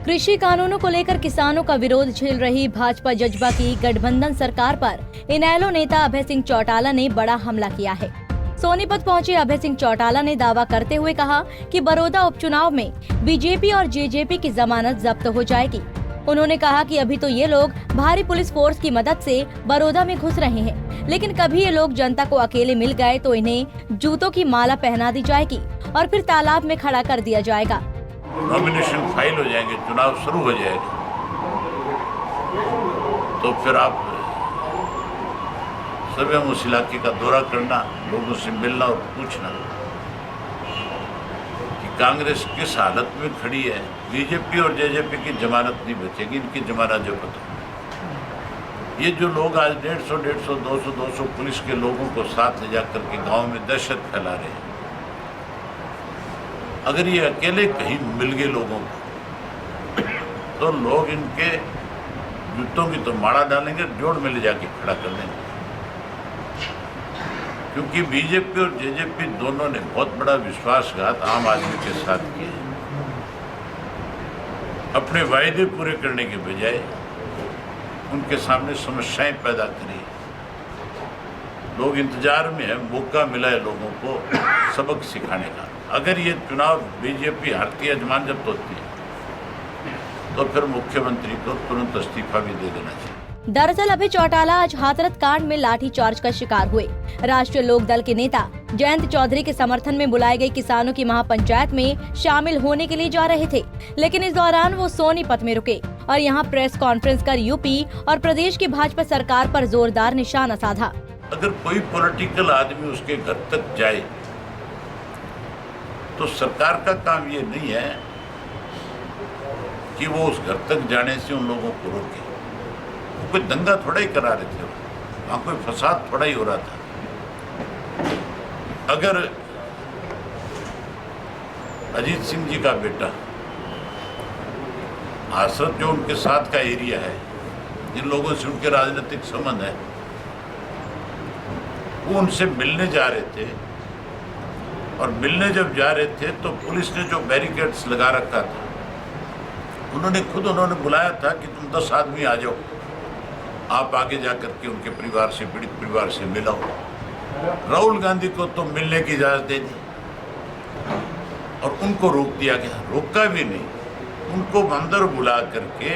कृषि कानूनों को लेकर किसानों का विरोध झेल रही भाजपा जजपा की गठबंधन सरकार पर इनेलो नेता अभय सिंह चौटाला ने बड़ा हमला किया है। सोनीपत पहुंचे अभय सिंह चौटाला ने दावा करते हुए कहा कि बड़ौदा उपचुनाव में बीजेपी और जेजेपी की जमानत जब्त हो जाएगी। उन्होंने कहा कि अभी तो ये लोग भारी पुलिस फोर्स की मदद से बड़ौदा में घुस रहे हैं, लेकिन कभी ये लोग जनता को अकेले मिल गए तो इन्हें जूतों की माला पहना दी जाएगी और फिर तालाब में खड़ा कर दिया जाएगा। नॉमिनेशन फाइल हो जाएंगे, चुनाव शुरू हो जाएगा, तो फिर आप स्वयं उस इलाके का दौरा करना, लोगों से मिलना और पूछना कि कांग्रेस किस हालत में खड़ी है। बीजेपी और जेजेपी की जमानत नहीं बचेगी, इनकी जमानत जब्त हो। ये जो लोग आज 150, 200 पुलिस के लोगों को साथ ले जाकर के गांव में दहशत फैला रहे हैं, अगर ये अकेले कहीं मिल गए लोगों को तो लोग इनके जूतों की तो माला डालेंगे, जोड़ में ले जाके खड़ा कर देंगे। क्योंकि बीजेपी और जेजेपी दोनों ने बहुत बड़ा विश्वासघात आम आदमी के साथ किया है। अपने वायदे पूरे करने के बजाय उनके सामने समस्याएं पैदा करी। लोग इंतजार में है, मौका मिला है लोगों को सबक सिखाने का। अगर ये चुनाव बीजेपी हारती है, जमानत जब्त होती है, तो फिर मुख्यमंत्री को तुरंत इस्तीफा भी दे देना चाहिए। दरअसल अभय चौटाला आज हाथरस कांड में लाठीचार्ज का शिकार हुए। राष्ट्रीय लोक दल के नेता जयंत चौधरी के समर्थन में बुलाए गए किसानों की महापंचायत में शामिल होने के लिए जा रहे थे, लेकिन इस दौरान वो सोनीपत में रुके और यहाँ प्रेस कॉन्फ्रेंस कर यूपी और प्रदेश की भाजपा सरकार पर जोरदार निशाना साधा। अगर कोई पॉलिटिकल आदमी उसके घर तक जाए तो सरकार का काम ये नहीं है कि वो उस घर तक जाने से उन लोगों को रोके। वो कोई दंगा थोड़ा ही करा रहे थे, वहाँ कोई फसाद थोड़ा ही हो रहा था। अगर अजीत सिंह जी का बेटा हाथरस जो उनके साथ का एरिया है, जिन लोगों से उनके राजनीतिक संबंध है, वो उनसे मिलने जा रहे थे और मिलने जब जा रहे थे तो पुलिस ने जो बैरिकेड्स लगा रखा था, उन्होंने बुलाया था कि तुम 10 आदमी आ जाओ, आप आगे जाकर के उनके परिवार से, पीड़ित परिवार से मिलाओ। राहुल गांधी को तो मिलने की इजाज़त दे दी और उनको रोक दिया गया। रोका भी नहीं, उनको अंदर बुला करके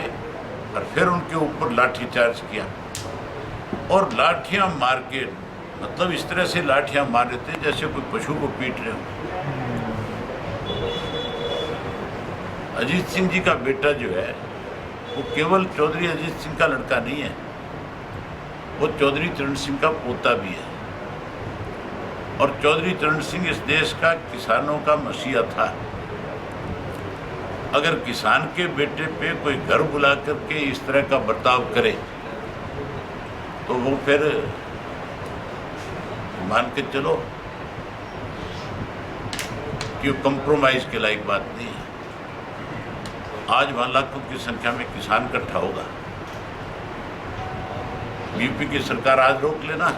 और फिर उनके ऊपर लाठीचार्ज किया और लाठियां मार के, मतलब इस तरह से लाठियां मार रहे थे जैसे कोई पशु को पीट रहे हो। अजीत सिंह जी का बेटा जो है वो केवल चौधरी अजीत सिंह का लड़का नहीं है, वो चौधरी चरण सिंह का पोता भी है। और चौधरी चरण सिंह इस देश का किसानों का मसीहा था। अगर किसान के बेटे पे कोई घर बुला करके इस तरह का बर्ताव करे तो वो फिर मान के चलो कि कंप्रोमाइज के लायक बात नहीं है। आज वहाँ लाखों की संख्या में किसान इकट्ठा होगा। यूपी की सरकार आज रोक लेना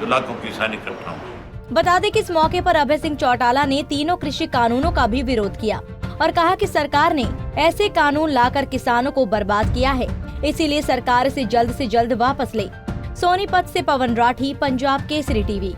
तो लाखों किसान इकट्ठा होंगे। बता दें कि इस मौके पर अभय सिंह चौटाला ने तीनों कृषि कानूनों का भी विरोध किया और कहा कि सरकार ने ऐसे कानून लाकर किसानों को बर्बाद किया है, इसीलिए सरकार इसे जल्द से जल्द वापस ले। सोनीपत से पवन राठी, पंजाब केसरी टीवी।